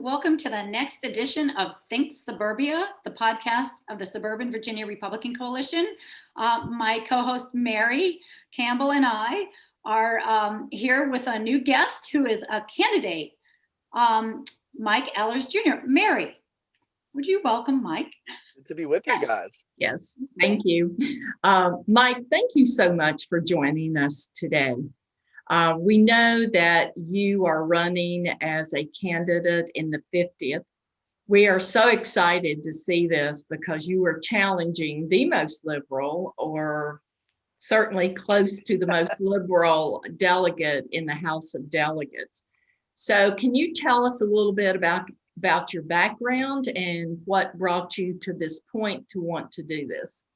Welcome to the next edition of Think Suburbia, the podcast of the Suburban Virginia Republican Coalition. My co-host Mary Campbell and I are here with a new guest who is a candidate, Mike Ellers Jr. Mary, would you welcome Mike? Good to be with you guys. Yes, thank you. Mike, thank you so much for joining us today. We know that you are running as a candidate in the 50th. We are so excited to see this because you are challenging the most liberal, or certainly close to the most liberal delegate in the House of Delegates. So can you tell us a little bit about your background and what brought you to this point to want to do this?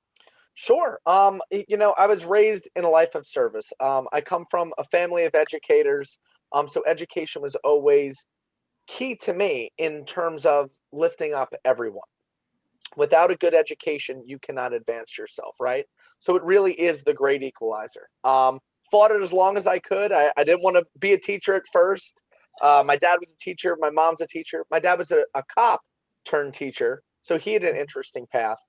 Sure. I was raised in a life of service. I come from a family of educators. So education was always key to me in terms of lifting up everyone. Without a good education, you cannot advance yourself, right? So it really is the great equalizer. Fought it as long as I could. I didn't want to be a teacher at first. My dad was a teacher. My mom's a teacher. My dad was a cop turned teacher. So he had an interesting path.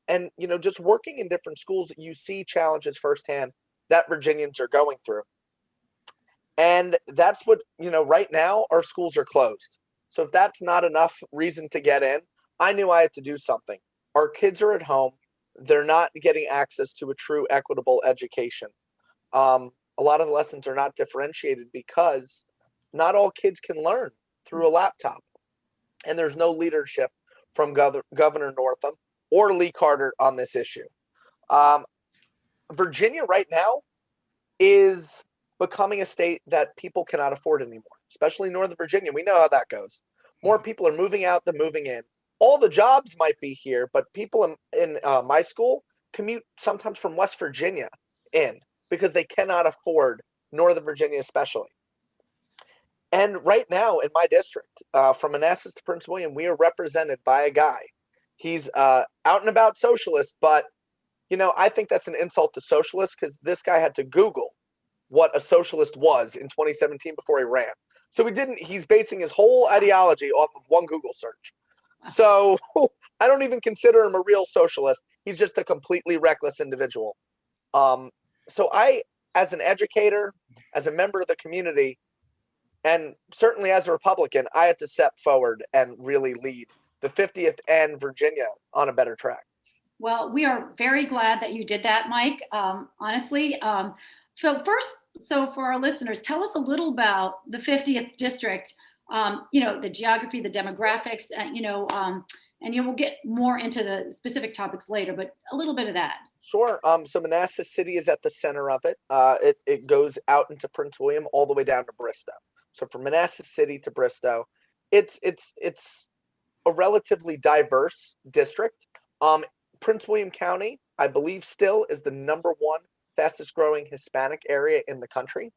And just working in different schools, you see challenges firsthand that Virginians are going through. And that's what, right now our schools are closed. So if that's not enough reason to get in, I knew I had to do something. Our kids are at home. They're not getting access to a true equitable education. A lot of the lessons are not differentiated because not all kids can learn through a laptop. And there's no leadership from Governor Northam or Lee Carter on this issue. Virginia right now is becoming a state that people cannot afford anymore, especially Northern Virginia. We know how that goes. More people are moving out than moving in. All the jobs might be here, but people in my school commute sometimes from West Virginia in because they cannot afford Northern Virginia especially. And right now in my district, from Manassas to Prince William, we are represented by a guy. He's out and about socialist, but, I think that's an insult to socialists because this guy had to Google what a socialist was in 2017 before he ran. So he's basing his whole ideology off of one Google search. So I don't even consider him a real socialist. He's just a completely reckless individual. So I, as an educator, as a member of the community, and certainly as a Republican, I had to step forward and really lead the 50th and Virginia on a better track. Well, we are very glad that you did that, Mike, honestly. So for our listeners, tell us a little about the 50th district, the geography, the demographics, and we'll get more into the specific topics later, but a little bit of that. Sure. So Manassas City is at the center of it. It goes out into Prince William all the way down to Bristow. So from Manassas City to Bristow, it's a relatively diverse district. Prince William County, I believe, still is the #1 fastest growing Hispanic area in the country.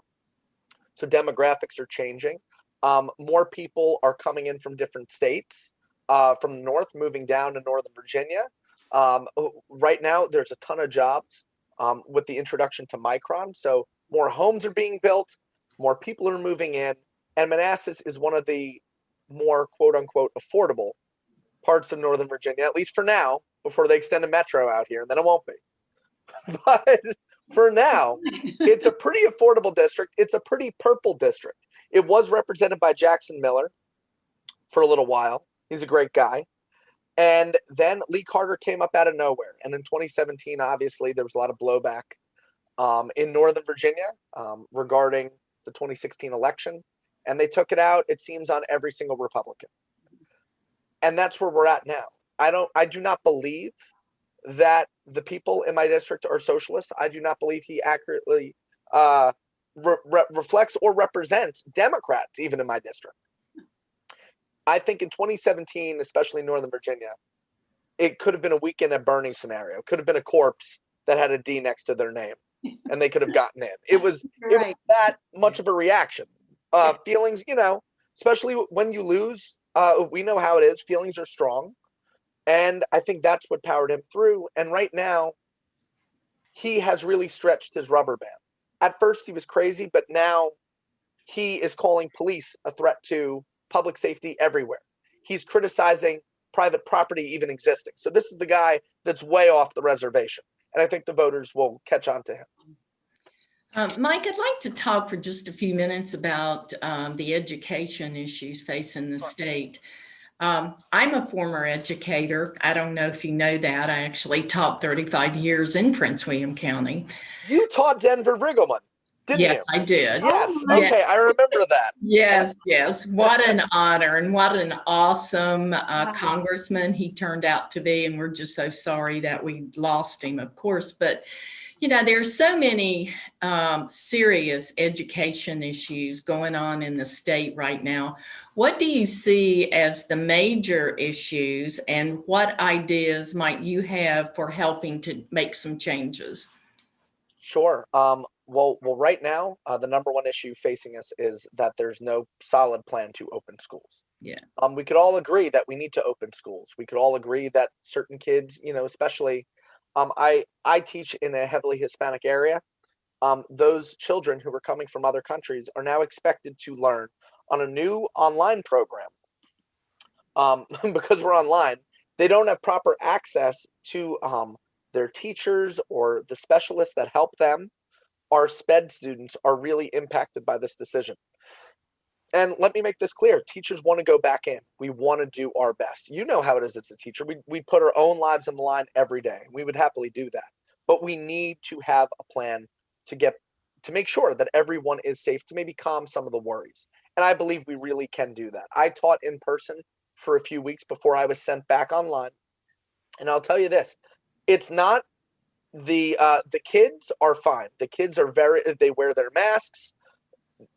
So demographics are changing. More people are coming in from different states, from the north, moving down to Northern Virginia. Right now, there's a ton of jobs with the introduction to Micron. So more homes are being built, more people are moving in, and Manassas is one of the more quote unquote affordable parts of Northern Virginia, at least for now, before they extend a metro out here, and then it won't be. But for now, it's a pretty affordable district. It's a pretty purple district. It was represented by Jackson Miller for a little while. He's a great guy. And then Lee Carter came up out of nowhere. And in 2017, obviously, there was a lot of blowback in Northern Virginia regarding the 2016 election. And they took it out, it seems, on every single Republican. And that's where we're at now. I do not believe that the people in my district are socialists. I do not believe he accurately reflects or represents Democrats, even in my district. I think in 2017, especially in Northern Virginia, it could have been a weekend at Bernie scenario. It could have been a corpse that had a D next to their name, and they could have gotten in. It was that much of a reaction. Feelings, especially when you lose, we know how it is. Feelings are strong. And I think that's what powered him through. And right now, he has really stretched his rubber band. At first, he was crazy, but now he is calling police a threat to public safety everywhere. He's criticizing private property even existing. So this is the guy that's way off the reservation. And I think the voters will catch on to him. Mike, I'd like to talk for just a few minutes about the education issues facing the state. I'm a former educator. I don't know if you know that. I actually taught 35 years in Prince William County. You taught Denver Riggleman, didn't you? Yes, I did. Yes. Oh, Okay, I remember that. Yes. What an honor and what an awesome congressman he turned out to be. And we're just so sorry that we lost him, of course. But you know, there's so many serious education issues going on in the state right now. What do you see as the major issues, and what ideas might you have for helping to make some changes? Sure. Well, right now, the number one issue facing us is that there's no solid plan to open schools. Yeah. We could all agree that we need to open schools. We could all agree that certain kids, you know, especially I teach in a heavily Hispanic area. Those children who are coming from other countries are now expected to learn on a new online program. Because we're online, they don't have proper access to their teachers or the specialists that help them. Our SPED students are really impacted by this decision. And let me make this clear. Teachers want to go back in. We want to do our best. You know how it is as a teacher. We put our own lives on the line every day. We would happily do that. But we need to have a plan to make sure that everyone is safe, to maybe calm some of the worries. And I believe we really can do that. I taught in person for a few weeks before I was sent back online. And I'll tell you this, it's not the kids are fine. The kids are they wear their masks.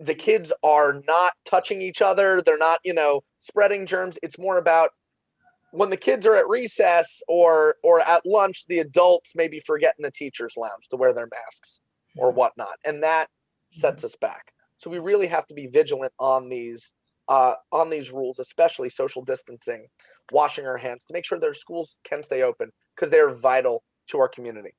The kids are not touching each other. They're not, spreading germs. It's more about when the kids are at recess or at lunch, the adults maybe forget in the teacher's lounge to wear their masks or whatnot. And that sets us back. So we really have to be vigilant on these rules, especially social distancing, washing our hands, to make sure their schools can stay open, because they are vital to our community.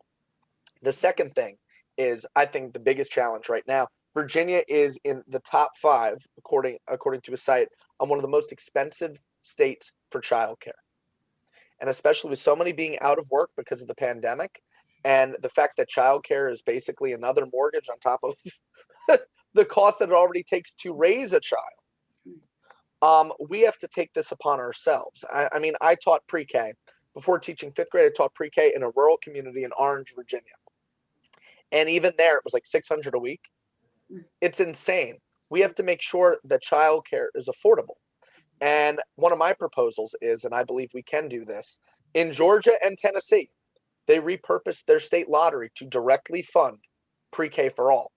The second thing is, I think, the biggest challenge right now. Virginia is in the top 5, according to a site, on one of the most expensive states for childcare. And especially with so many being out of work because of the pandemic, and the fact that childcare is basically another mortgage on top of the cost that it already takes to raise a child. We have to take this upon ourselves. I mean, I taught pre-K. Before teaching 5th grade, I taught pre-K in a rural community in Orange, Virginia. And even there, it was like $600 a week. It's insane. We have to make sure that childcare is affordable. And one of my proposals is, and I believe we can do this, in Georgia and Tennessee, they repurposed their state lottery to directly fund pre-K for all.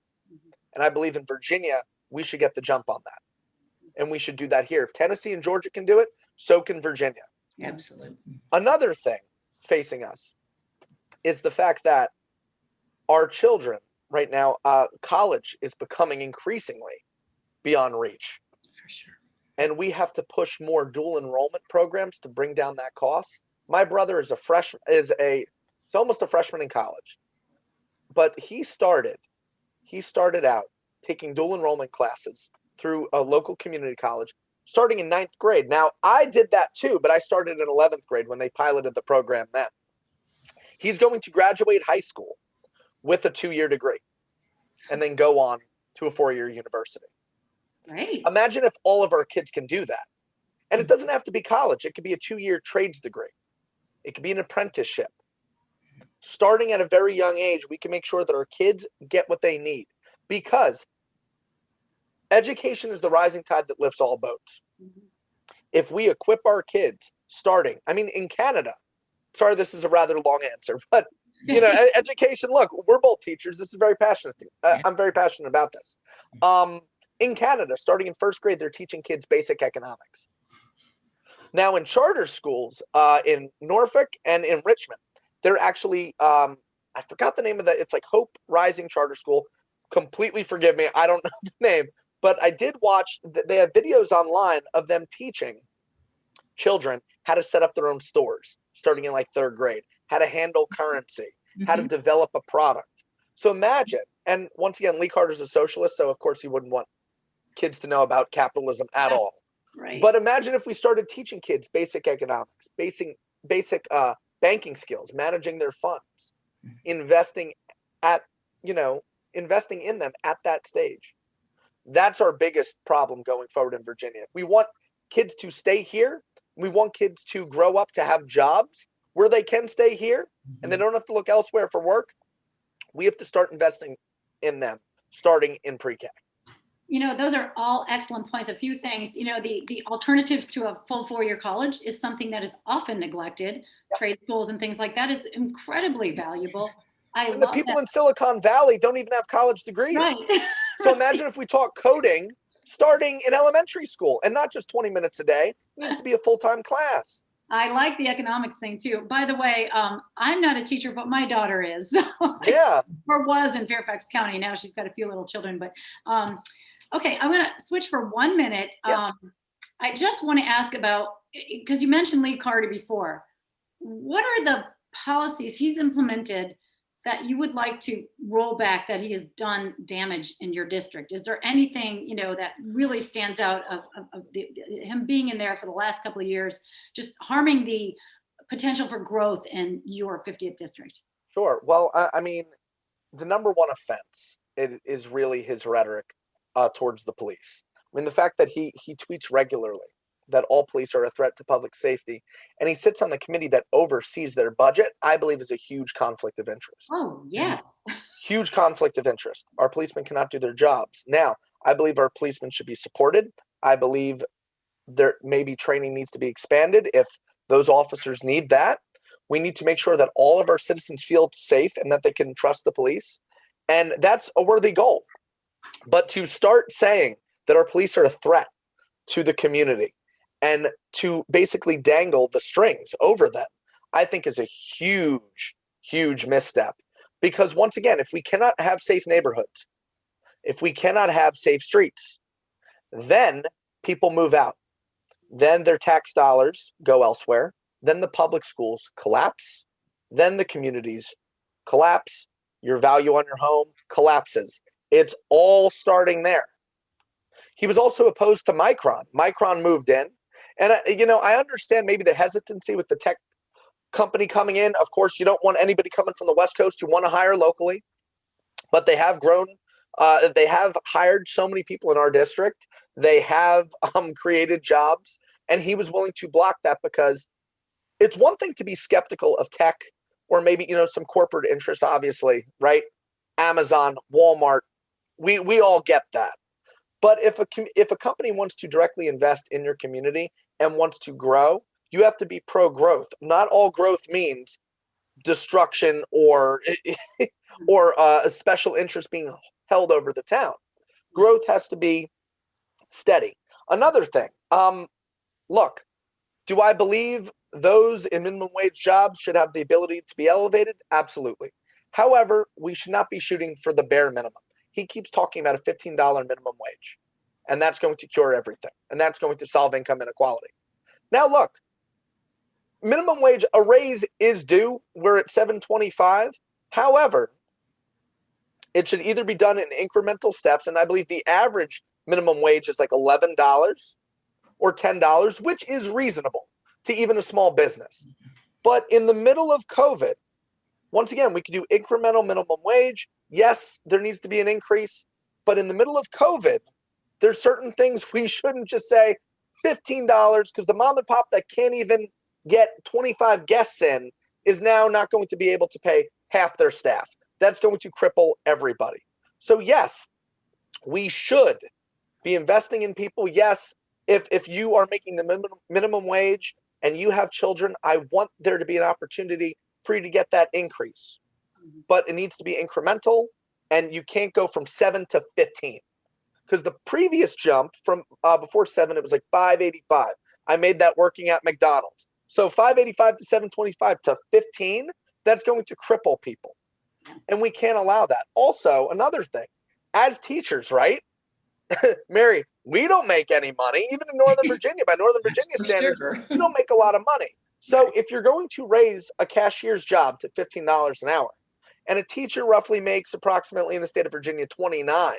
And I believe in Virginia, we should get the jump on that. And we should do that here. If Tennessee and Georgia can do it, so can Virginia. Absolutely. Another thing facing us is the fact that our children right now, college is becoming increasingly beyond reach. For sure. And we have to push more dual enrollment programs to bring down that cost. My brother is he's almost a freshman in college, but he started out taking dual enrollment classes through a local community college, starting in 9th grade. Now, I did that too, but I started in 11th grade when they piloted the program then. He's going to graduate high school with a 2-year degree and then go on to a 4-year university. Right. Imagine if all of our kids can do that. And it doesn't have to be college. It could be a 2-year trades degree. It could be an apprenticeship. Starting at a very young age, we can make sure that our kids get what they need, because education is the rising tide that lifts all boats. If we equip our kids starting, I mean, in Canada, sorry, this is a rather long answer, but education, look, we're both teachers. This is very passionate. I'm very passionate about this. In Canada, starting in 1st grade, they're teaching kids basic economics. Now in charter schools, in Norfolk and in Richmond, they're actually, I forgot the name of that. It's like Hope Rising Charter School. Completely forgive me. I don't know the name, but I did watch, they have videos online of them teaching children how to set up their own stores, starting in like 3rd grade, how to handle currency, how to develop a product. So imagine, and once again, Lee Carter's a socialist, so of course he wouldn't want kids to know about capitalism at all. Right. But imagine if we started teaching kids basic economics, basic banking skills, managing their funds, investing investing in them at that stage. That's our biggest problem going forward in Virginia. If we want kids to stay here, we want kids to grow up to have jobs where they can stay here and they don't have to look elsewhere for work. We have to start investing in them starting in pre-K. Those are all excellent points. A few things, the alternatives to a full 4-year college is something that is often neglected. Yeah. Trade schools and things like that is incredibly valuable. And the people in Silicon Valley don't even have college degrees. Right. So imagine if we taught coding starting in elementary school, and not just 20 minutes a day. It needs to be a full-time class. I like the economics thing too. By the way, I'm not a teacher, but my daughter is. So yeah. Or was in Fairfax County. Now she's got a few little children, but okay, I'm going to switch for 1 minute. Yeah. I just want to ask about, because you mentioned Lee Carter before, what are the policies he's implemented that you would like to roll back that he has done damage in your district? Is there anything, that really stands out of him being in there for the last couple of years, just harming the potential for growth in your 50th district? Sure. Well, I mean, the number one offense is really his rhetoric towards the police. I mean, the fact that he tweets regularly that all police are a threat to public safety, and he sits on the committee that oversees their budget, I believe is a huge conflict of interest. Oh, yes. Huge conflict of interest. Our policemen cannot do their jobs. Now, I believe our policemen should be supported. I believe there maybe training needs to be expanded if those officers need that. We need to make sure that all of our citizens feel safe and that they can trust the police. And that's a worthy goal. But to start saying that our police are a threat to the community and to basically dangle the strings over them, I think is a huge, huge misstep. Because once again, if we cannot have safe neighborhoods, if we cannot have safe streets, then people move out. Then their tax dollars go elsewhere. Then the public schools collapse. Then the communities collapse. Your value on your home collapses. It's all starting there. He was also opposed to Micron. Micron moved in. And, I understand maybe the hesitancy with the tech company coming in. Of course, you don't want anybody coming from the West Coast. You want to hire locally. But they have grown. They have hired so many people in our district. They have created jobs. And he was willing to block that because it's one thing to be skeptical of tech or maybe, some corporate interests, obviously, right? Amazon, Walmart, we all get that. But if a company wants to directly invest in your community and wants to grow, you have to be pro-growth. Not all growth means destruction or a special interest being held over the town. Growth has to be steady. Another thing, look, do I believe those in minimum wage jobs should have the ability to be elevated? Absolutely. However, we should not be shooting for the bare minimum. He keeps talking about a $15 minimum wage, and that's going to cure everything, and that's going to solve income inequality. Now, look, minimum wage, a raise is due. We're at $7.25. However, it should either be done in incremental steps, and I believe the average minimum wage is like $11 or $10, which is reasonable to even a small business. But in the middle of COVID, once again, we could do incremental minimum wage. Yes, there needs to be an increase. But in the middle of COVID, there's certain things we shouldn't just say $15 because the mom and pop that can't even get 25 guests in is now not going to be able to pay half their staff. That's going to cripple everybody. So yes, we should be investing in people. Yes, if you are making the minimum wage and you have children, I want there to be an opportunity for you to get that increase. But it needs to be incremental, and you can't go from 7 to 15. Because the previous jump from before 7, it was like $5.85. I made that working at McDonald's. So $5.85 to $7.25 to 15, that's going to cripple people. And we can't allow that. Also, another thing, as teachers, right? Mary, we don't make any money, even in Northern Virginia. By Northern Virginia standards, we don't make a lot of money. So if you're going to raise a cashier's job to $15 an hour, and a teacher roughly makes approximately in the state of Virginia $29,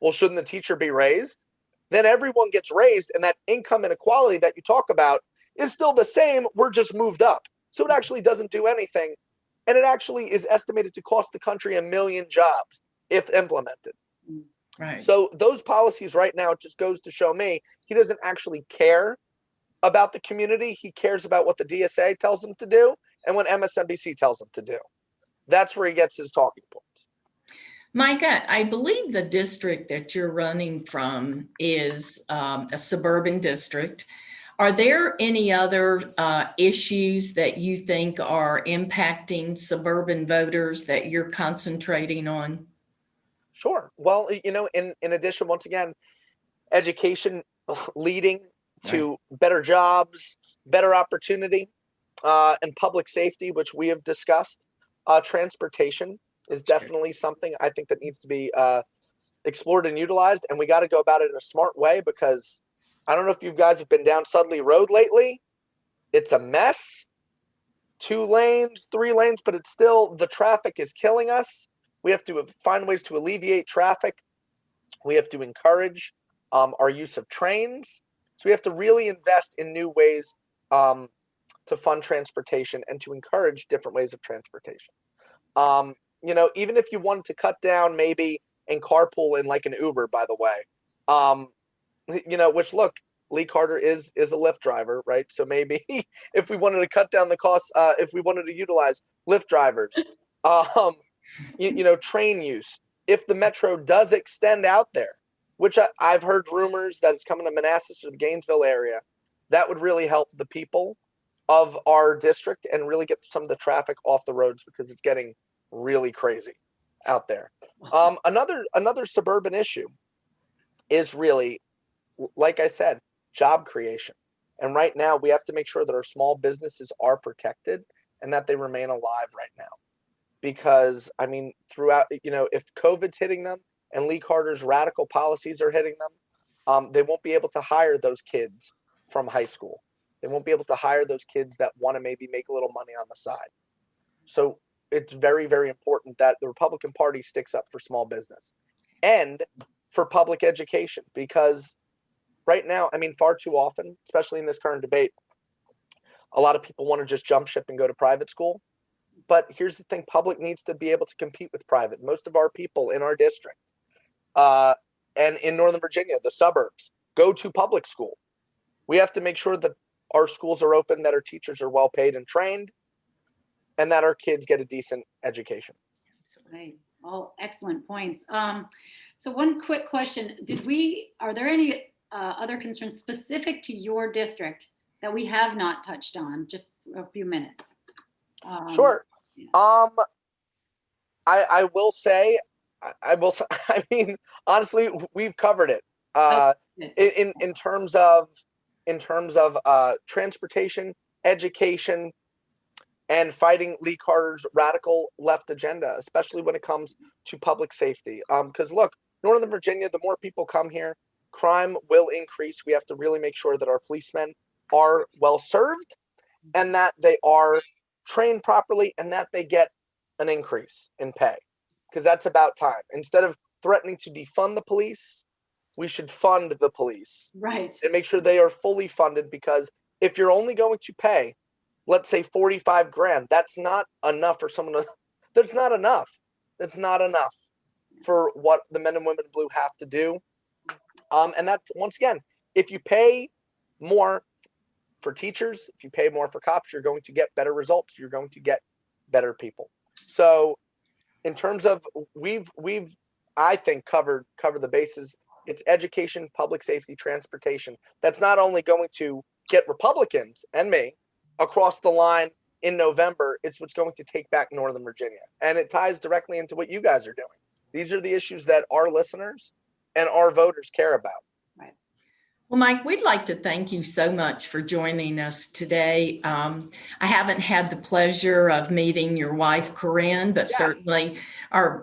well, shouldn't the teacher be raised? then everyone gets raised, and that income inequality that you talk about is still the same. We're just moved up. So it actually doesn't do anything. And it actually is estimated to cost the country 1 million jobs if implemented. Right. So those policies right now, it just goes to show me he doesn't actually care about the community. He cares about what the DSA tells him to do and what MSNBC tells him to do. That's where he gets his talking points. Micah, I believe the district that you're running from is a suburban district. Are there any other issues that you think are impacting suburban voters that you're concentrating on? Sure. Well, in addition, once again, education leading to better jobs, better opportunity, and public safety, which we have discussed. Transportation is definitely something I think that needs to be explored and utilized, and we got to go about it in a smart way, because I don't know if you guys have been down Sudley Road lately. It's a mess. 2 lanes, 3 lanes, but it's still, the traffic is killing us. We have to find ways to alleviate traffic. We have to encourage our use of trains. So we have to really invest in new ways to fund transportation and to encourage different ways of transportation. Even if you wanted to cut down maybe and carpool in like an Uber, by the way, which, look, Lee Carter is a Lyft driver, right? So maybe if we wanted to cut down the costs, if we wanted to utilize Lyft drivers, train use, if the metro does extend out there, which I've heard rumors that it's coming to Manassas or the Gainesville area, that would really help the people of our district and really get some of the traffic off the roads, because it's getting really crazy out there. Another suburban issue is really, like I said, job creation. And right now we have to make sure that our small businesses are protected and that they remain alive right now. Because, throughout, if COVID's hitting them and Lee Carter's radical policies are hitting them, they won't be able to hire those kids from high school. They won't be able to hire those kids that want to maybe make a little money on the side. So it's very, very important that the Republican Party sticks up for small business and for public education, because right now, far too often, especially in this current debate, a lot of people want to just jump ship and go to private school. But here's the thing, public needs to be able to compete with private. Most of our people in our district and in Northern Virginia, the suburbs, go to public school. We have to make sure that our schools are open, that our teachers are well paid and trained, and that our kids get a decent education. Right. All excellent points. So one quick question, are there any other concerns specific to your district that we have not touched on? Just a few minutes. Sure. Yeah. I will say, honestly, we've covered it. In terms of transportation, education, and fighting Lee Carter's radical left agenda, especially when it comes to public safety. Because look, Northern Virginia, the more people come here, crime will increase. We have to really make sure that our policemen are well served and that they are trained properly and that they get an increase in pay, because that's about time. Instead of threatening to defund the police, we should fund the police. Right. And make sure they are fully funded, because if you're only going to pay, let's say 45 grand, that's not enough for someone to, that's not enough. That's not enough for what the men and women in blue have to do. And that, once again, if you pay more for teachers, if you pay more for cops, you're going to get better results. You're going to get better people. So in terms of, we've I think covered the bases. It's education, public safety, transportation. That's not only going to get Republicans and me across the line in November, it's what's going to take back Northern Virginia. And it ties directly into what you guys are doing. These are the issues that our listeners and our voters care about. Right. Well, Mike, we'd like to thank you so much for joining us today. I haven't had the pleasure of meeting your wife, Corinne, but certainly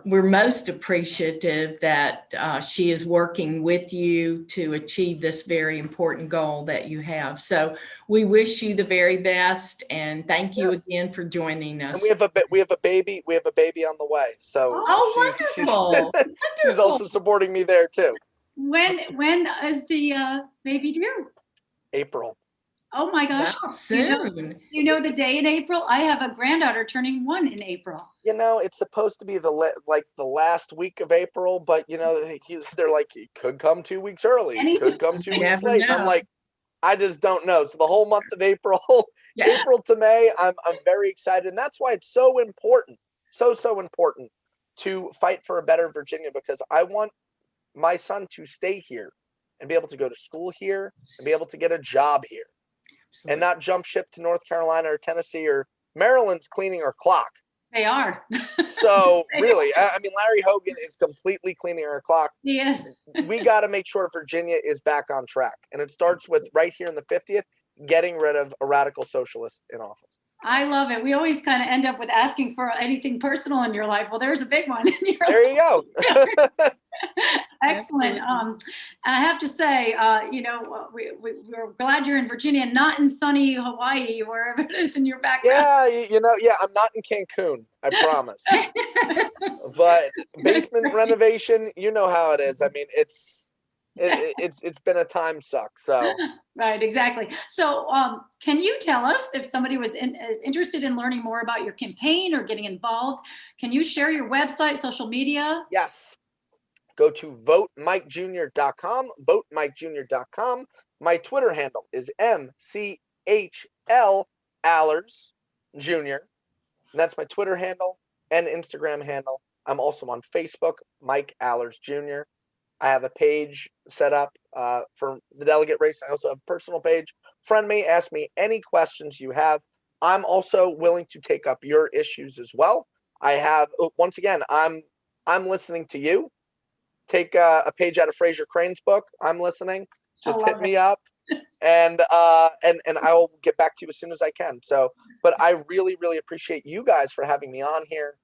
we're most appreciative that she is working with you to achieve this very important goal that you have. So we wish you the very best, and thank you again for joining us. And we have a baby on the way. So wonderful. she's also supporting me there too. When is the baby due? April. Oh my gosh. Wow, soon. You know the day in April? I have a granddaughter turning 1 in April. It's supposed to be the last week of April, but they're like, it could come 2 weeks early, it could come 2 weeks never late. And I'm know. like, I just don't know. So the whole month of April, Yeah. April to May, I'm very excited, and that's why it's so important, so important to fight for a better Virginia, because I want my son to stay here and be able to go to school here and be able to get a job here. Absolutely. And not jump ship to North Carolina or Tennessee or Maryland's cleaning our clock. They are. So really, I mean, Larry Hogan is completely cleaning our clock. Yes. We got to make sure Virginia is back on track. And it starts with right here in the 50th, getting rid of a radical socialist in office. I love it. We always kind of end up with asking for anything personal in your life. Well, there's a big one in your There you go. Excellent. I have to say, we're glad you're in Virginia, not in sunny Hawaii, wherever it is in your background. Yeah, I'm not in Cancun, I promise. But basement renovation, you know how it is. I mean, it's been a time suck. So Right, exactly. So can you tell us, if somebody is interested in learning more about your campaign or getting involved, can you share your website, social media? Yes. Go to votemikejr.com, votemikejr.com. My Twitter handle is MCHL Allers Jr. And that's my Twitter handle and Instagram handle. I'm also on Facebook, Mike Allers Jr. I have a page set up for the delegate race. I also have a personal page. Friend me, ask me any questions you have. I'm also willing to take up your issues as well. I have, once again, I'm listening to you. Take a page out of Fraser Crane's book. I'm listening. Just hit me up, and I'll get back to you as soon as I can. So, but I really, really appreciate you guys for having me on here,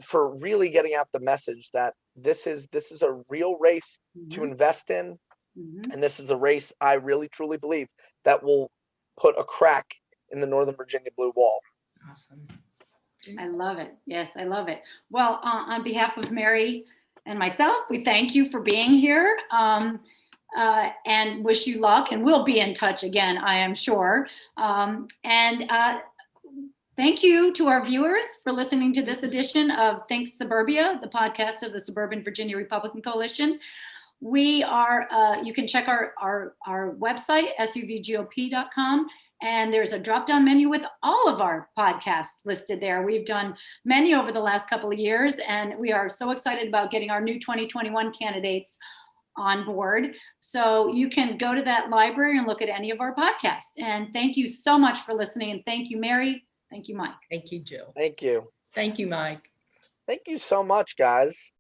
for really getting out the message that this is a real race to invest in, and this is a race I really, truly believe that will put a crack in the Northern Virginia blue wall. Awesome. I love it. Yes, I love it. Well, on behalf of Mary and myself, we thank you for being here, and wish you luck, and we'll be in touch again, I am sure. Thank you to our viewers for listening to this edition of Think Suburbia, the podcast of the Suburban Virginia Republican Coalition. We are, you can check our website, SUVGOP.com, and there's a drop-down menu with all of our podcasts listed there. We've done many over the last couple of years, and we are so excited about getting our new 2021 candidates on board. So you can go to that library and look at any of our podcasts. And thank you so much for listening. And thank you, Mary. Thank you, Mike. Thank you, Jill. Thank you. Thank you, Mike. Thank you so much, guys.